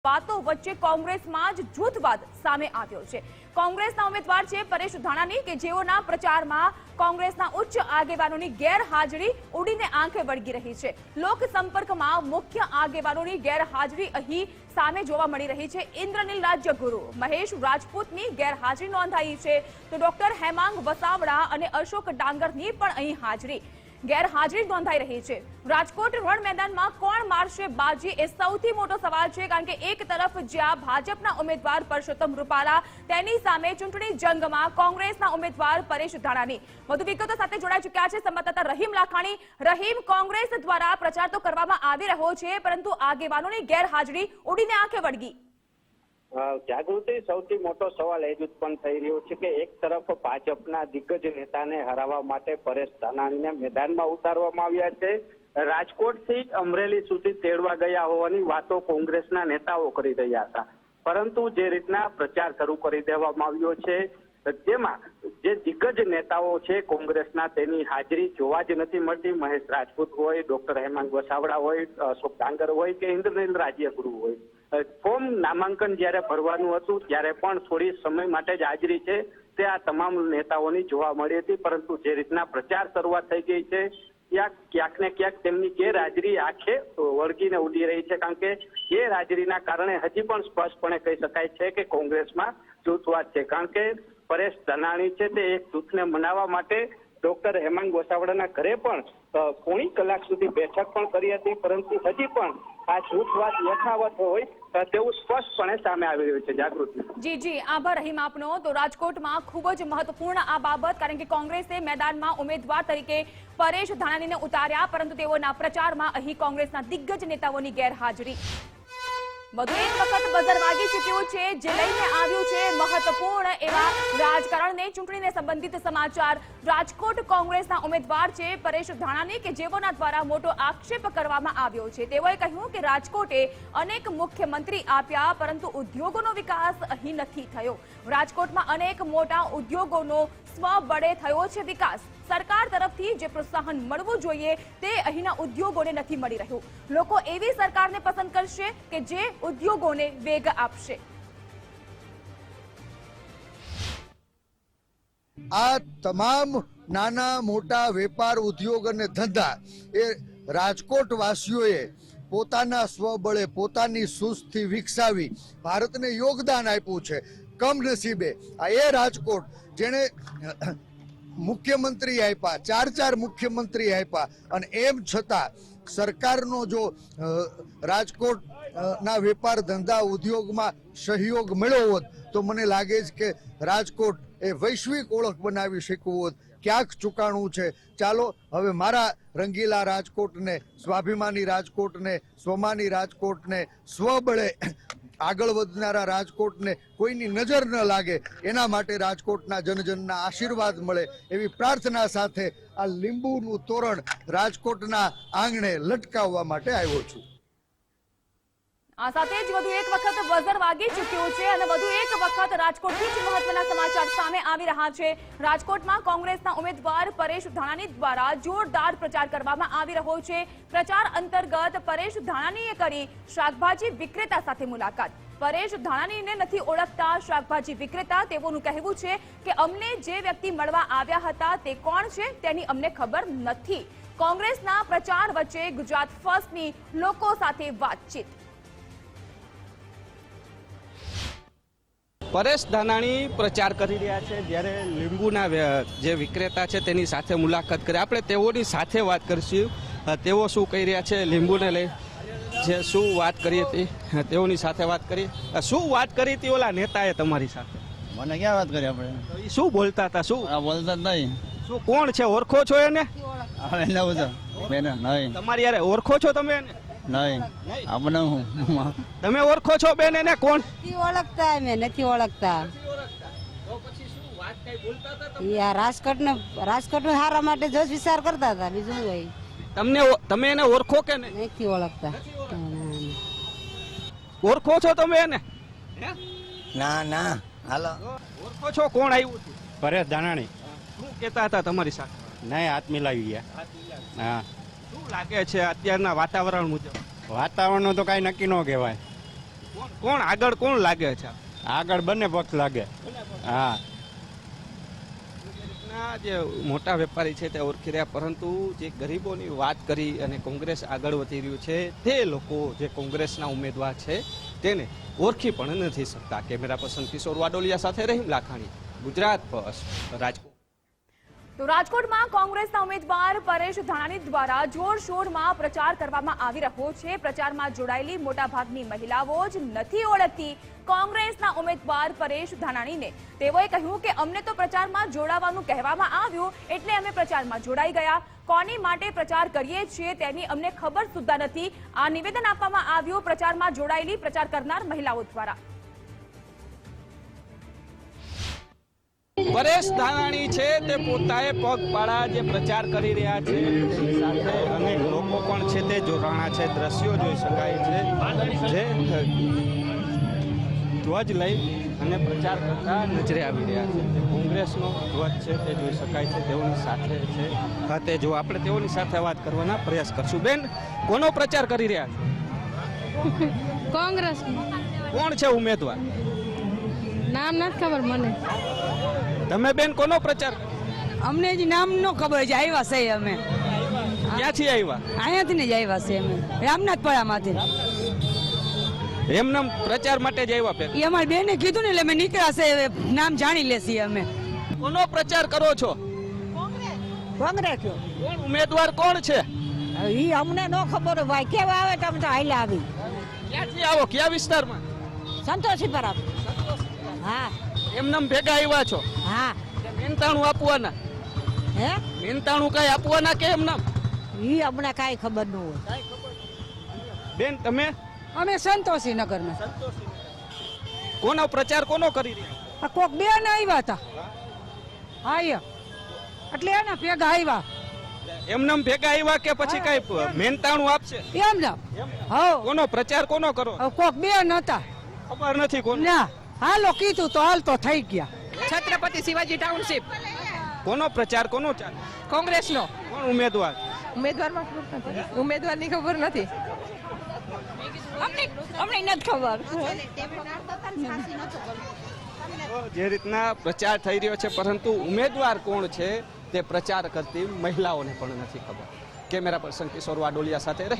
વાતો વચ્ચે કોંગ્રેસમાં જ જૂથવાદ સામે આવ્યો છે। કોંગ્રેસના ઉમેદવાર છે પરેશ ધાનાણી કે જેઓના પ્રચારમાં કોંગ્રેસના ઉચ્ચ આગેવાનોની ગેરહાજરી ઉડીને આંખે વળગી રહી છે। લોક સંપર્કમાં મુખ્ય આગેવાનોની ગેરહાજરી અહીં સામે જોવા મળી રહી છે। ઇન્દ્રનીલ રાજ્યગુરુ મહેશ રાજપૂતની ગેરહાજરી નોંધાઈ છે તો ડોક્ટર હેમાંગ વસાવડા અને અશોક ડાંગરની પણ અહીં હાજરી ગેરહાજરી નોંધાઈ રહી છે। રાજકોટ રણ મેદાનમાં કોણ મારશે બાજી એ સૌથી મોટો સવાલ છે, કારણ કે એક તરફ જ્યાં ભાજપના ઉમેદવાર પરસોત્તમ રૂપાલા તેની સામે ચૂંટણી જંગમાં કોંગ્રેસના ઉમેદવાર પરેશ ધાનાણી। વધુ વિગતો સાથે જોડાઈ ચૂક્યા છે સંવાદદાતા રહીમ લાખાણી। રહીમ, કોંગ્રેસ દ્વારા પ્રચાર તો કરવામાં આવી રહ્યો છે, પરંતુ આગેવાનોની ગેરહાજરી ઉડીને આંખે વળગી। જાગૃતિ, સૌથી મોટો સવાલ એ જ ઉત્પન્ન થઈ રહ્યો છે કે એક તરફ ભાજપના દિગ્ગજ નેતાને હરાવવા માટે પરેશ ધાનાણીને મેદાનમાં ઉતારવામાં આવ્યા છે। રાજકોટથી અમરેલી સુધી તેડવા ગયા હોવાની વાતો કોંગ્રેસના નેતાઓ કરી રહ્યા હતા, પરંતુ જે રીતના પ્રચાર શરૂ કરી દેવામાં આવ્યો છે તેમાં જે દિગ્ગજ નેતાઓ છે કોંગ્રેસના તેની હાજરી જોવા જ નથી મળતી। મહેશ રાજપૂત હોય, ડોક્ટર હેમાંગ વસાવડા હોય, અશોક ડાંગર હોય કે ઇન્દ્રનીલ રાજ્યગુરુ હોય, ફોર્મ નામાંકન જ્યારે ભરવાનું હતું ત્યારે પણ થોડી સમય માટે જ હાજરી છે તે આ તમામ નેતાઓની જોવા મળી હતી, પરંતુ જે રીતના પ્રચાર શરૂઆત થઈ ગઈ છે ત્યાં ક્યાંક ને ક્યાંક તેમની ગેરહાજરી આંખે વળગીને ઉડી રહી છે, કારણ કે ગેરહાજરીના કારણે હજી પણ સ્પષ્ટપણે કહી શકાય છે કે કોંગ્રેસમાં જૂથવાદ છે। કારણ કે પરેશ ધાનાણી છે તે એક જૂથને મનાવવા માટે ડોક્ટર હેમાંગ વસાવડાના ઘરે પણ પોણી કલાક સુધી બેઠક પણ કરી હતી, પરંતુ હજી પણ આ જૂથવાદ યથાવત હોય તેવું સ્પષ્ટપણે સામે આવી રહ્યું છે। જાગૃતિ જી આભાર રહીમ આપનો। તો રાજકોટમાં ખૂબ જ મહત્વપૂર્ણ આ બાબત, કારણ કે કોંગ્રેસે મેદાનમાં ઉમેદવાર તરીકે પરેશ ધાનાણીને ઉતાર્યા, પરંતુ તેઓના પ્રચારમાં અહીં કોંગ્રેસના દિગ્ગજ નેતાઓની ગેરહાજરી। વધુ એક વખત બઝર વાગી ચૂક્યું છે, જે લઈને આવ્યું છે મહત્વપૂર્ણ એવા રાજકારણને ચૂંટણીને સંબંધિત સમાચાર। રાજકોટ કોંગ્રેસના ઉમેદવાર છે પરેશ ધાનાણી કે જેઓના દ્વારા મોટો આક્ષેપ કરવામાં આવ્યો છે। તેઓએ કહ્યું કે રાજકોટે અનેક મુખ્યમંત્રી આપ્યા, પરંતુ ઉદ્યોગોનો વિકાસ અહીં નથી થયો। રાજકોટમાં અનેક મોટા ઉદ્યોગોનો સ્વબળે થયો છે વિકાસ। સરકાર તરફથી જે પ્રોત્સાહન મળવું જોઈએ તે અહીંના ઉદ્યોગોને નથી મળી રહ્યું। લોકો એવી સરકારને પસંદ કરશે કે જે ઉદ્યોગોને વેગ આપશે। આ તમામ નાના મોટા વેપાર ઉદ્યોગ અને ધંધા એ રાજકોટ વાસીઓએ પોતાના સ્વબળે પોતાની સૂઝથી વિકસાવી ભારતને યોગદાન આપ્યું છે। કમનસીબે આ એ રાજકોટ જેણે મુખ્યમંત્રી આપ્યા, ચાર મુખ્યમંત્રી આપ્યા, અને એમ છતાં સરકારનો જો રાજકોટ ના વેપાર ધંધા ઉદ્યોગમાં સહયોગ મળ્યો હોત તો મને લાગે છે કે રાજકોટ એ વૈશ્વિક ઓળખ બનાવી શક્યું હોત। ક્યાંક ચૂકાણું છે। ચાલો હવે મારા રંગીલા રાજકોટને, સ્વાભિમાની રાજકોટને, સ્વમાની રાજકોટને, સ્વબળે આગળ વધનારા રાજકોટને કોઈની નજર ન લાગે એના માટે રાજકોટના જનજનના આશીર્વાદ મળે એવી પ્રાર્થના સાથે આ લીંબુનું તોરણ રાજકોટના આંગણે લટકાવવા માટે આવ્યો છું। આ સાથે જ વધુ એક વખત બઝર વાગી ચૂક્યું છે અને વધુ એક વખત રાજકોટથી જ મહત્વના સમાચાર સામે આવી રહ્યા છે। રાજકોટમાં કોંગ્રેસના ઉમેદવાર પરેશ ધાનાણી દ્વારા જોરદાર પ્રચાર કરવામાં આવી રહ્યો છે। પ્રચાર અંતર્ગત પરેશ ધાનાણીએ કરી શાકભાજી વિક્રેતા સાથે મુલાકાત। પરેશ ધાનાણીને નથી ઓળખતા શાકભાજી વિક્રેતા, તેઓનું કહેવું છે કે અમને જે વ્યક્તિ મળવા આવ્યા હતા તે કોણ છે તેની અમને ખબર નથી। કોંગ્રેસના પ્રચાર વચ્ચે ગુજરાત ફર્સ્ટની લોકો સાથે વાતચીત। પરેશ ધાનાણી પ્રચાર કરી રહ્યા છે, જ્યારે લીંબુના જે વિક્રેતા છે તેની સાથે મુલાકાત કરી। આપણે તેઓની સાથે વાત કરીશું, તેઓ શું કહી રહ્યા છે લીંબુને લઈ, જે શું વાત કરી હતી તેઓની સાથે વાત કરી। શું વાત કરી હતી ઓલા નેતાએ તમારી સાથે? મને ક્યાં વાત કરી આપણે? શું બોલતા હતા? શું બોલતા જ નહીં। શું કોણ છે? ઓળખો છો એને? એટલે બધું નહીં। તમારી યાર ઓળખો છો તમે એને? નહીં આપણે હું તમે ઓળખો છો બેન એને? કોણ ઓળખતા? મેં નથી ઓળખતા યાર। રાજકોટ નું હારા માટે જ વિચાર કરતા હતા, બીજું ભાઈ તમે એને ઓળખો કે નથી ઓળખતા? ઓળખો છો તમે એને? ના હાલો ઓળખો છો? કોણ આવ્યું હતું? પરેશ ધાનાણી। શું કહેતા હતા તમારી સાથે? નહીં, હાથ મિલાવી ગયા। હા, શું લાગે છે અત્યારના વાતાવરણ મુજબ? વાતાવરણનું તો કાંઈ નક્કી ન કહેવાય। કોણ આગળ કોણ લાગે છે આગળ બંને પક્ષ લાગે હા ના જે મોટા વેપારી છે તે ઓળખી રહ્યા, પરંતુ જે ગરીબોની વાત કરી અને કોંગ્રેસ આગળ વધી રહ્યું છે તે લોકો જે કોંગ્રેસના ઉમેદવાર છે તેને ઓળખી પણ નથી શકતા. કેમેરા પર્સન કિશોર વાડોલિયા સાથે રહીમ લાખાણી, ગુજરાત ફર્સ્ટ, રાજકોટ. તો રાજકોટમાં કોંગ્રેસના ઉમેદવાર પરેશ ધાનાણી દ્વારા જોરશોરમાં પ્રચાર કરવામાં આવી રહ્યો છે. પ્રચારમાં જોડાયેલી મોટાભાગની મહિલાઓ જ નથી ઓળખતી કોંગ્રેસના ઉમેદવાર પરેશ ધાનાણીને. તેઓએ કહ્યું કે અમને તો પ્રચારમાં જોડાવાનું કહેવામાં આવ્યું એટલે અમે પ્રચારમાં જોડાઈ ગયા. કોની માટે પ્રચાર કરીએ છીએ તેની અમને ખબર સુદ્ધા નથી. આ નિવેદન આપવામાં આવ્યું પ્રચારમાં જોડાયેલી પ્રચાર કરનાર મહિલાઓ દ્વારા. પરેશ ધાનાણી છે તે પોતાએ પગપાળા જે પ્રચાર કરી રહ્યા છે તેની સાથે અનેક લોકો પણ છે તે જોડાણા છે. દ્રશ્યો જોઈ શકાય છે જે ધ્વજ લઈ અને પ્રચાર કરતા નજરે આવી રહ્યા છે. તે કોંગ્રેસનો ધ્વજ છે તે જોઈ શકાય છે તેઓની સાથે છે. તે જો આપણે તેઓની સાથે વાત કરવાના પ્રયાસ કરશું. બેન, કોનો પ્રચાર કરી રહ્યા છે? કોંગ્રેસ. કોણ છે ઉમેદવાર? નામ નથી ખબર મને. તમે બેન કોનો પ્રચાર? અમને જ નામ નો ખબર છે, આવ્યા છે અમે ક્યાંથી આવ્યા? અહીંયાથી ને જ આવ્યા છે અમે રામનાથપરામાંથી. એમના પ્રચાર માટે જ આવ્યા? એ અમારી બેને કીધું ને એટલે અમે નીકળ્યા છે, નામ જાણી લેશી અમે. કોનો પ્રચાર કરો છો? કોંગ્રેસ કોણ ઉમેદવાર કોણ છે? ઈ અમને નો ખબર ભાઈ, કેવા આવે તમે તો હાઈલા આવી. ક્યાંથી આવો? કયા વિસ્તારમાં? સંતોષી પર હા એમનામ ભેગા આવ્યા છો? હા. મહેનતાણું આપવાના? હે મહેનતાણું કઈ આપવાના કે એમનામ? ઈ અમને કાંઈ ખબર ન હોય. બેન, તમે? અમે સંતોષી નગરમાં. કોનો પ્રચાર કોનો કરી રહ્યા? કોક બે ને આવ્યા હતા. હા એટલે એના ભેગા આવ્યા. એમનામ ભેગા આવ્યા કે પછી કઈ મહેનતાણું આપશે? એમ ને હો કોનો પ્રચાર કોનો કરો? કોક બે નતા. ખબર નથી કોણ. ના હાલો કીધું તો હાલ તો થઈ ગયા. છત્રપતિ શિવાજી ટાઉનશીપ. કોનો પ્રચાર કોનો ચાલે? કોંગ્રેસનો. કોણ ઉમેદવાર? ઉમેદવારમાં ખબર નથી. ઉમેદવારની ખબર નથી. અમને નથી ખબર. જે રીતના પ્રચાર થઈ રહ્યો છે, પરંતુ ઉમેદવાર કોણ છે તે પ્રચાર કરતી મહિલાઓને પણ નથી ખબર. કેમેરા પર્સન કિશોર વાડોલિયા સાથે રહી